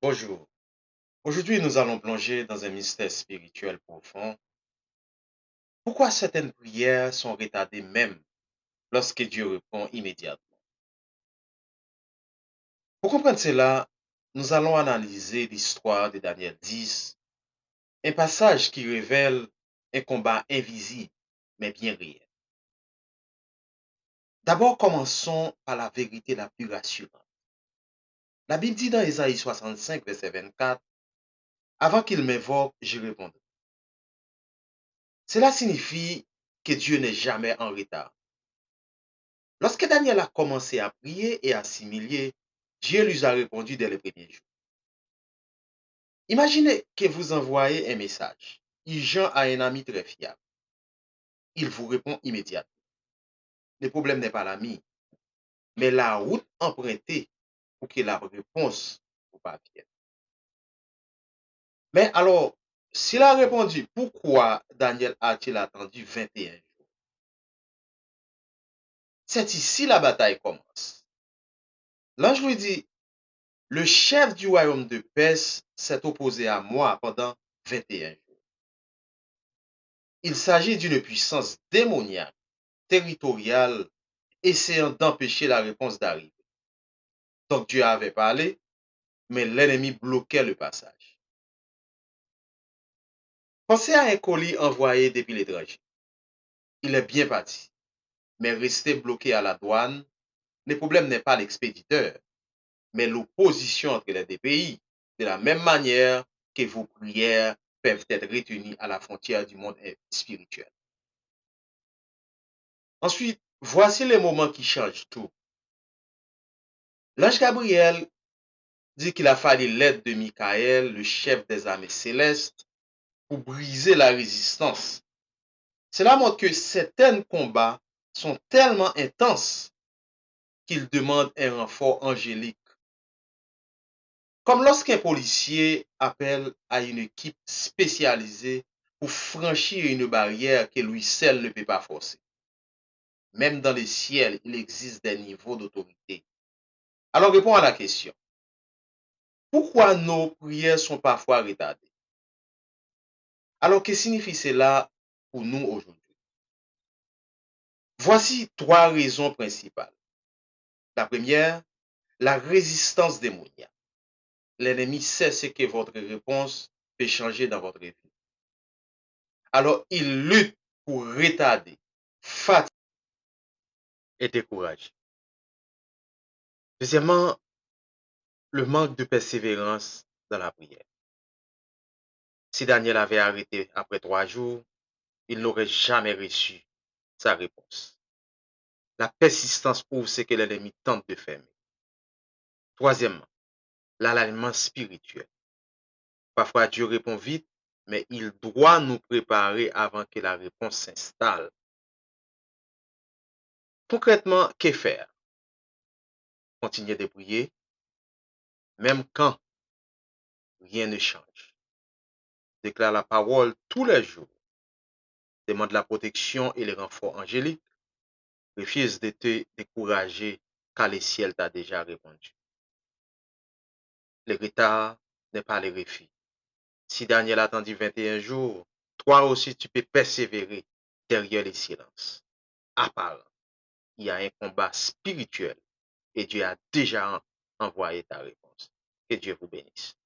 Bonjour. Aujourd'hui, nous allons plonger dans un mystère spirituel profond. Pourquoi certaines prières sont retardées même lorsque Dieu répond immédiatement? Pour comprendre cela, nous allons analyser l'histoire de Daniel 10, un passage qui révèle un combat invisible mais bien réel. D'abord, commençons par la vérité la plus rassurante. La Bible dit dans Ésaïe 65, verset 24, avant qu'il m'invoque, je répondrai. Cela signifie que Dieu n'est jamais en retard. Lorsque Daniel a commencé à prier et à s'humilier, Dieu lui a répondu dès les premiers jours. Imaginez que vous envoyez un message urgent à un ami très fiable. Il vous répond immédiatement. Le problème n'est pas l'ami, mais la route empruntée pour que la réponse vous parvienne. Mais alors, s'il a répondu, pourquoi Daniel a-t-il attendu 21 jours? C'est ici la bataille commence. L'ange lui dit, le chef du royaume de Perse s'est opposé à moi pendant 21 jours. Il s'agit d'une puissance démoniaque, territoriale, essayant d'empêcher la réponse d'arriver. Donc Dieu avait parlé, mais l'ennemi bloquait le passage. Pensez à un colis envoyé depuis l'étranger. Il est bien parti, mais resté bloqué à la douane. Le problème n'est pas l'expéditeur, mais l'opposition entre les deux pays. De la même manière que vos prières peuvent être retenues à la frontière du monde spirituel. Ensuite, voici les moments qui changent tout. L'ange Gabriel dit qu'il a fallu l'aide de Michael, le chef des armées célestes, pour briser la résistance. Cela montre que certains combats sont tellement intenses qu'ils demandent un renfort angélique. Comme lorsqu'un policier appelle à une équipe spécialisée pour franchir une barrière que lui seul ne peut pas forcer. Même dans les ciels, il existe des niveaux d'autorité. Alors réponds à la question. Pourquoi nos prières sont parfois retardées? Alors que signifie cela pour nous aujourd'hui? Voici trois raisons principales. La première, la résistance démoniaque. L'ennemi sait ce que votre réponse peut changer dans votre vie. Alors il lutte pour retarder, fatiguer et décourager. Deuxièmement, le manque de persévérance dans la prière. Si Daniel avait arrêté après 3 jours, il n'aurait jamais reçu sa réponse. La persistance prouve ce que l'ennemi tente de fermer. Troisièmement, l'alignement spirituel. Parfois, Dieu répond vite, mais il doit nous préparer avant que la réponse s'installe. Concrètement, que faire? Continuer de prier, même quand rien ne change. Déclare la parole tous les jours. Demande la protection et les renforts angéliques. Refuse de te décourager car le ciel t'a déjà répondu. Le retard n'est pas le refus. Si Daniel a attendu 21 jours, toi aussi tu peux persévérer derrière les silences. Apparent. Il y a un combat spirituel et Dieu a déjà envoyé ta réponse. Que Dieu vous bénisse.